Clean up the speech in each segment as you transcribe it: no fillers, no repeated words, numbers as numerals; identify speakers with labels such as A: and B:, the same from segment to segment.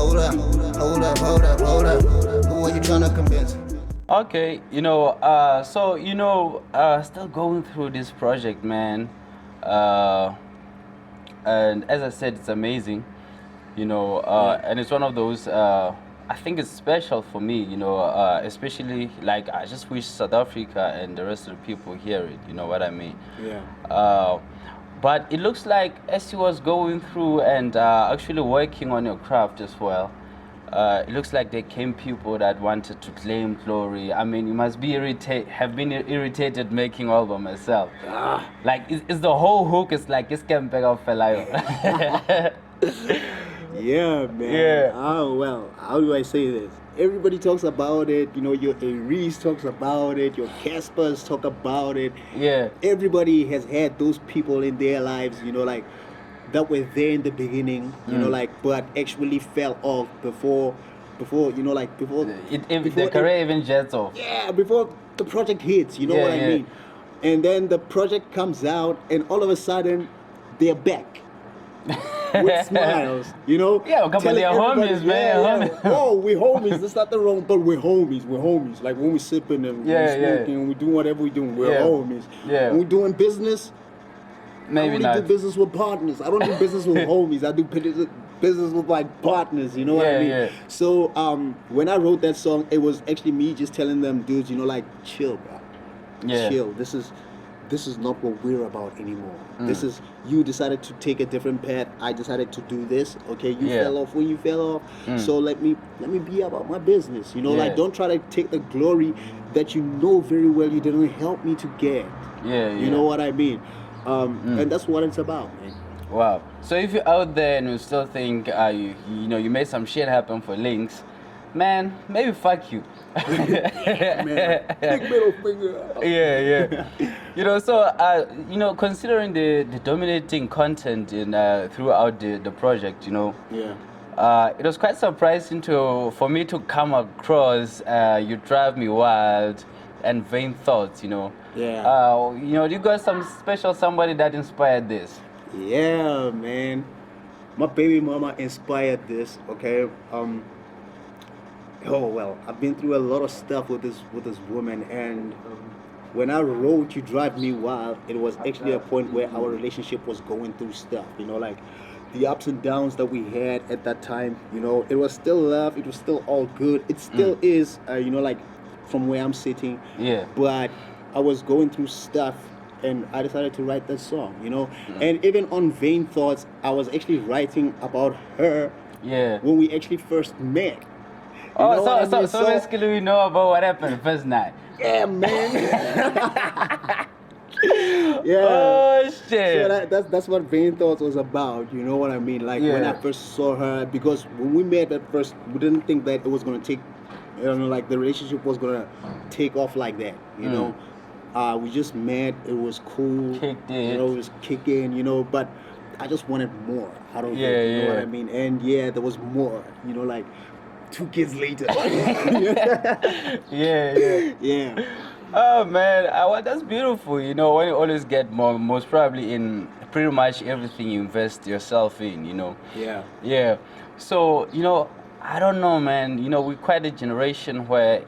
A: hold up. Who are you trying to convince?
B: Okay, still going through this project, man. Uh, and as I said, it's amazing, and it's one of those. I think it's special for me, especially like I just wish South Africa and the rest of the people hear it. You know what I mean?
C: Yeah.
B: But it looks like as you was going through and actually working on your craft as well, it looks like there came people that wanted to claim glory. I mean, you must be have been irritated making all by myself. Like, it's the whole hook is like, it's can pick up fella.
C: Yeah, man.
B: Yeah.
C: Oh, well, how do I say this? Everybody talks about it. Your h.e.r talks about it. Your Caspers talk about it.
B: Yeah.
C: Everybody has had those people in their lives, like, that were there in the beginning, but actually fell off before before
B: the career even jets off.
C: Yeah, before the project hits, what I mean? And then the project comes out, and all of a sudden, they're back. With smiles,
B: Yeah, a couple of homies, man.
C: Yeah. Oh, we're homies. That's not the wrong, but we're homies. We're homies. Like when we're sipping and we're smoking and we're doing whatever we're doing, we're homies.
B: Yeah.
C: When we're doing business,
B: maybe
C: I only
B: not.
C: do business with partners. I don't do business with homies. I do business with like partners. You know what I mean?
B: Yeah.
C: So when I wrote that song, it was actually me just telling them, dudes, like chill, bro.
B: Yeah.
C: Chill. This is not what we're about anymore. This is, you decided to take a different path. I decided to do this. Okay, you fell off when you fell off. So let me be about my business. Like, don't try to take the glory that you know very well you didn't help me to get. You know what I mean? And that's what it's about, man.
B: Wow. So if you're out there and you still think you made some shit happen for LYNX, man, maybe fuck you.
C: Man, big middle finger.
B: Yeah. So considering the dominating content in throughout the project, it was quite surprising for me to come across You Drive Me Wild and Vain Thoughts, you got some special somebody that inspired this.
C: Yeah, man. My baby mama inspired this, okay? Oh well, I've been through a lot of stuff with this woman, and when I wrote You Drive Me Wild, it was actually a point where our relationship was going through stuff, like the ups and downs that we had at that time, it was still love, it was still all good, it still is, like from where I'm sitting, but I was going through stuff, and I decided to write that song, and even on Vain Thoughts, I was actually writing about her when we actually first met.
B: So basically we know about what happened first night.
C: Yeah, man. Yeah.
B: Oh shit.
C: So that's what Vain Thoughts was about. You know what I mean? Like when I first saw her, because when we met at first, we didn't think that it was gonna take, like the relationship was gonna take off like that. We just met. It was cool.
B: Kicked
C: it. It was kicking. But I just wanted more out of it. You know what I mean? And there was more. Like 2 kids later. Yeah.
B: Oh man, well, that's beautiful. When you always get more, most probably in pretty much everything you invest yourself in. Yeah. So I don't know, man. We're quite a generation where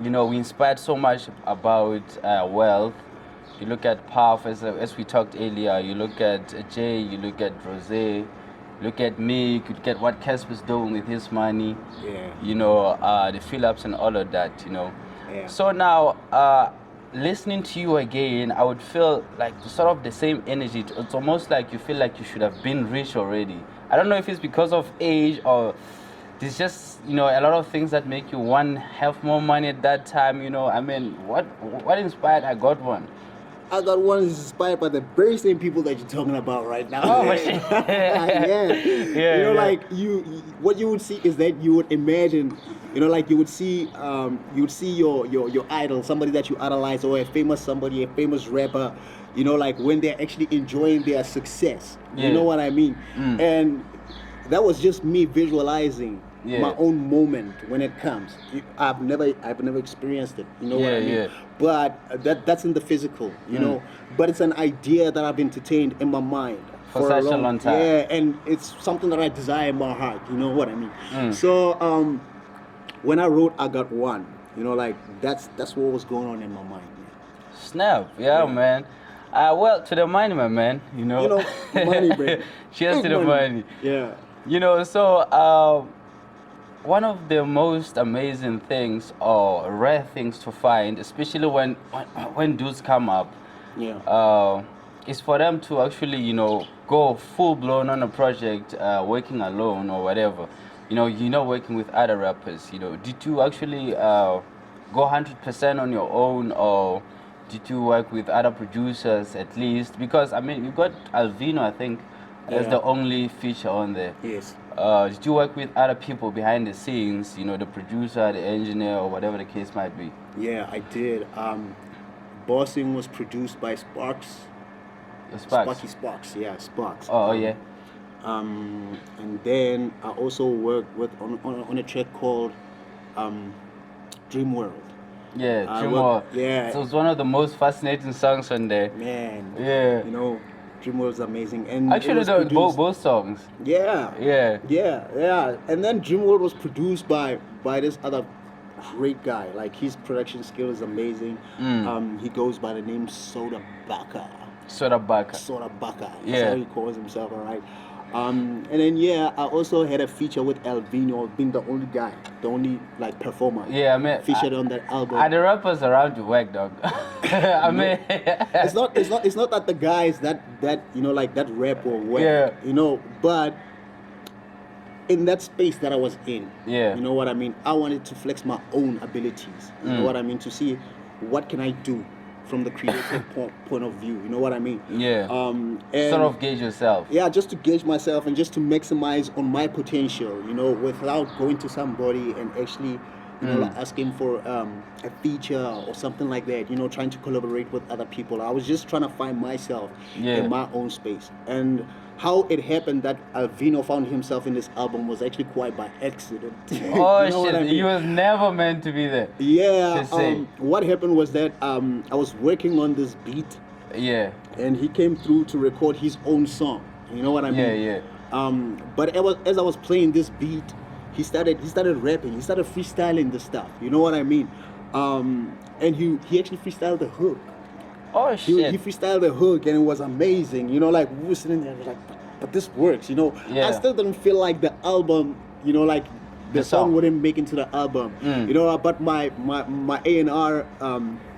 B: we inspired so much about wealth. You look at Puff, as we talked earlier. You look at Jay. You look at Rose. Look at me, you could get what Casper's doing with his money. The fill-ups and all of that, So now, listening to you again, I would feel like sort of the same energy. It's almost like you feel like you should have been rich already. I don't know if it's because of age or there's just, a lot of things that make you have more money at that time, I mean, what inspired I Got One?
C: I Got One is inspired by the very same people that you're talking about right now.
B: Oh, shit.
C: Like what you would see is that you would imagine, like you would see your idol, somebody that you idolize, or a famous rapper, like when they're actually enjoying their success. You know what I mean? And that was just me visualizing my own moment when it comes. I've never experienced it. You know what I mean? But that's in the physical. But it's an idea that I've entertained in my mind
B: For such a long time.
C: Yeah, and it's something that I desire in my heart. You know what I mean?
B: Mm.
C: So when I wrote "I Got One," you know, like that's what was going on in my mind. Man.
B: Snap, yeah, man. Well, to the money, my man.
C: You know, money, bro.
B: Cheers to the money.
C: Yeah.
B: So one of the most amazing things or rare things to find, especially when dudes come up,
C: Yeah.
B: is for them to actually, go full blown on a project, working alone or whatever. You're not working with other rappers. Did you actually go 100% on your own, or did you work with other producers at least? Because I mean, you got Alvino, I think, as
C: Yeah.
B: the only feature on there.
C: Yes.
B: Did you work with other people behind the scenes? The producer, the engineer, or whatever the case might be.
C: Yeah, I did. Bossing was produced by Sparks.
B: Sparks.
C: Sparks. Yeah, Sparks.
B: Oh, yeah.
C: And then I also worked with on a track called Dream World.
B: Yeah,
C: I
B: Dream
C: work-
B: World.
C: yeah.
B: So it's one of the most fascinating songs on there.
C: Man.
B: Yeah.
C: You know, Dream World's amazing. And it
B: Actually,
C: was produced-
B: both songs.
C: Yeah.
B: Yeah.
C: Yeah. And then Dream World was produced by this other great guy. Like his production skill is amazing. He goes by the name Soda Baka.
B: Soda Baka.
C: That's
B: Yeah.
C: how he calls himself, all right. And then I also had a feature with Alvino, being the only guy, the only like performer.
B: Yeah, I mean,
C: featured on that album.
B: Are the rappers around you work, dog? I mean,
C: It's not that the guys that like that rap or what,
B: Yeah.
C: but in that space that I was in,
B: Yeah.
C: you know what I mean, I wanted to flex my own abilities, you know what I mean, to see what can I do from the creative point of view, you know what I mean.
B: Yeah.
C: And
B: Sort of gauge yourself.
C: yeah, just to gauge myself and just to maximize on my potential, without going to somebody and actually like asking for a feature or something like that, trying to collaborate with other people. I was just trying to find myself in my own space. And how it happened that Alvino found himself in this album was actually quite by accident.
B: Oh,
C: You know what
B: shit.
C: I mean?
B: He was never meant to be there.
C: Yeah,
B: To say.
C: what happened was that I was working on this beat,
B: Yeah.
C: and he came through to record his own song. You know what I mean?
B: Yeah.
C: But as I was playing this beat, he started rapping. He started freestyling the stuff. You know what I mean? And he actually freestyled the hook.
B: Oh,
C: He
B: shit.
C: freestyled the hook, and it was amazing. Like we were sitting there like, but this works.
B: Yeah.
C: I still didn't feel like the album. Like the song
B: song.
C: wouldn't make into the album. But my A&R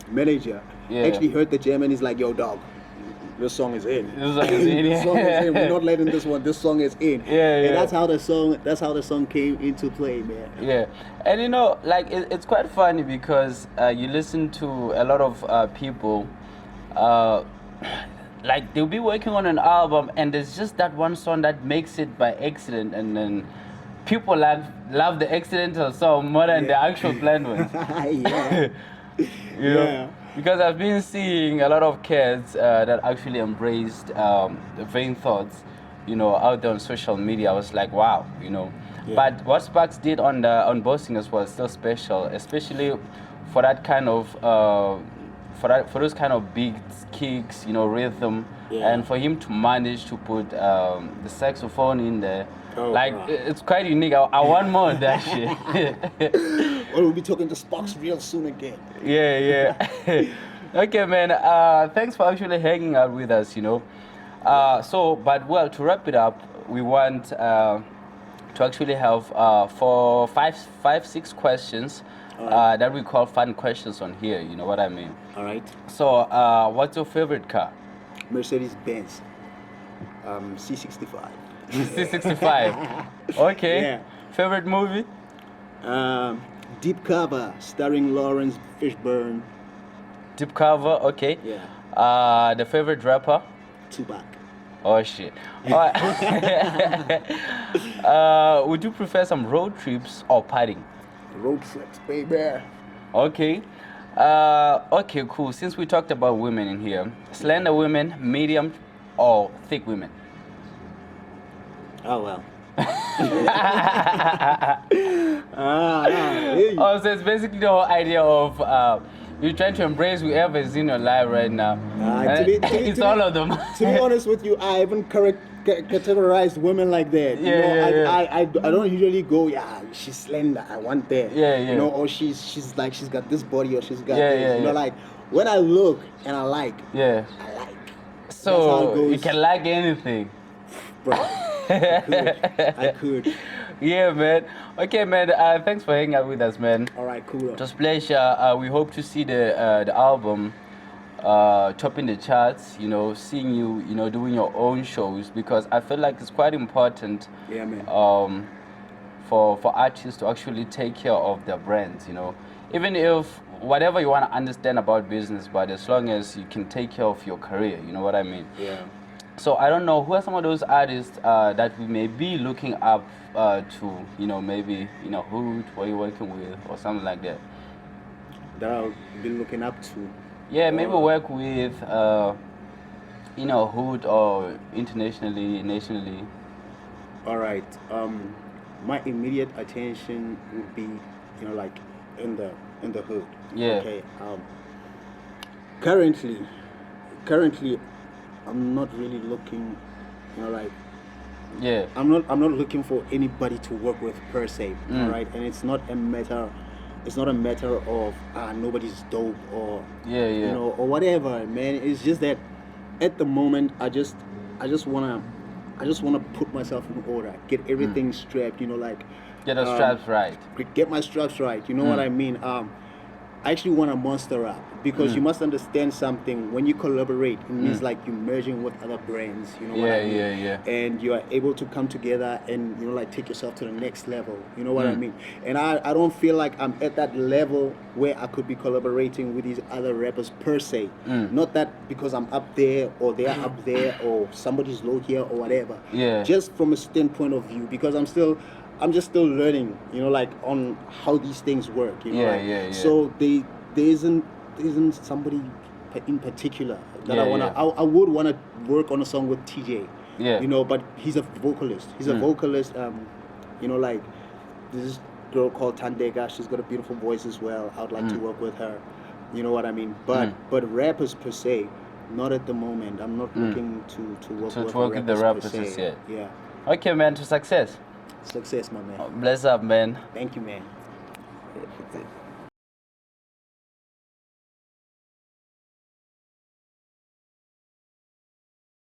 C: manager
B: Yeah.
C: actually heard the jam and he's like, "Yo, dog, this song is in.
B: This song is in,
C: This song is in.
B: yeah.
C: We're not letting this one. This song is in."
B: Yeah.
C: And that's how the song came into play, man.
B: Yeah, and like it's quite funny because you listen to a lot of people, like they'll be working on an album and there's just that one song that makes it by accident, and then people love the accidental song more than the actual planned ones.
C: Yeah.
B: You know?
C: Yeah.
B: Because I've been seeing a lot of kids that actually embraced the vain thoughts, out there on social media. I was like, wow,
C: Yeah.
B: But what Sparks did on Bossing as well is still special, especially for that kind of for those kind of big kicks, rhythm,
C: Yeah.
B: and for him to manage to put the saxophone in there.
C: Oh,
B: Like
C: wow.
B: it's quite unique. I want more of that shit.
C: Well, we'll be talking to Sparks real soon again.
B: Yeah. Okay, man. Thanks for actually hanging out with us. But to wrap it up, we want to actually have 6 questions that we call fun questions on here. You know what I mean?
C: All right.
B: So, what's your favorite car?
C: Mercedes Benz, C65.
B: C65. Okay.
C: Yeah.
B: Favorite movie?
C: Deep Cover, starring Lawrence Fishburne.
B: Deep Cover. Okay.
C: Yeah.
B: The favorite rapper?
C: Tupac.
B: Oh shit. Alright. Would you prefer some road trips or partying?
C: Road trips, baby.
B: Okay. Okay, cool. Since we talked about women in here, slender women, medium, or thick women?
C: Oh well.
B: Oh, so it's basically the whole idea of You're trying to embrace whoever is in your life right now. It's all of them.
C: To be honest with you, I haven't categorized women like that. I don't usually go, yeah, she's slender, I want that. You know, or she's like, she's got this body, or she's got this. You know, like when I look and I like, I like.
B: So you can like anything.
C: Bro, I could.
B: Yeah, man. Okay, man. Thanks for hanging out with us, man.
C: All right, cool.
B: It was a pleasure. We hope to see the album topping the charts. You know, seeing you, you know, doing your own shows, because I feel like it's quite important.
C: Yeah, man.
B: For artists to actually take care of their brands. You know, even if whatever you want to understand about business, but as long as you can take care of your career, you know what I mean?
C: Yeah.
B: So I don't know, who are some of those artists that we may be looking up to, you know, maybe, you know, who are you working with or something like that?
C: That I'll be looking up to.
B: Yeah, maybe work with, you know, hood or internationally, nationally.
C: All right. My immediate attention would be, you know, like in the hood.
B: Yeah.
C: Okay. Currently, I'm not really looking, you know, like.
B: Yeah.
C: I'm not looking for anybody to work with per se. All right, and it's not a matter of nobody's dope or you know, or whatever, man. It's just that at the moment I just wanna put myself in order, get everything strapped, you know, like
B: get the straps right.
C: Get my straps right, you know what I mean? I actually want to monster up, because you must understand something. When you collaborate, it means like you're merging with other brands, you know what I mean? And you are able to come together and, you know, like take yourself to the next level, you know what I mean? And I don't feel like I'm at that level where I could be collaborating with these other rappers per se. Not that because I'm up there or they're up there or somebody's low here or whatever. Just from a standpoint of view, because I'm just still learning, you know, like on how these things work, you know. So there isn't somebody in particular that I would wanna work on a song with TJ. You know, but he's a vocalist. You know, like this girl called Tandega, she's got a beautiful voice as well. I would like to work with her. You know what I mean? But rappers per se, not at the moment. I'm not looking to work with
B: the rappers
C: per se.
B: yet.
C: Yeah.
B: Okay, man, to success.
C: Success, my man.
B: Bless up, man.
C: Thank you, man.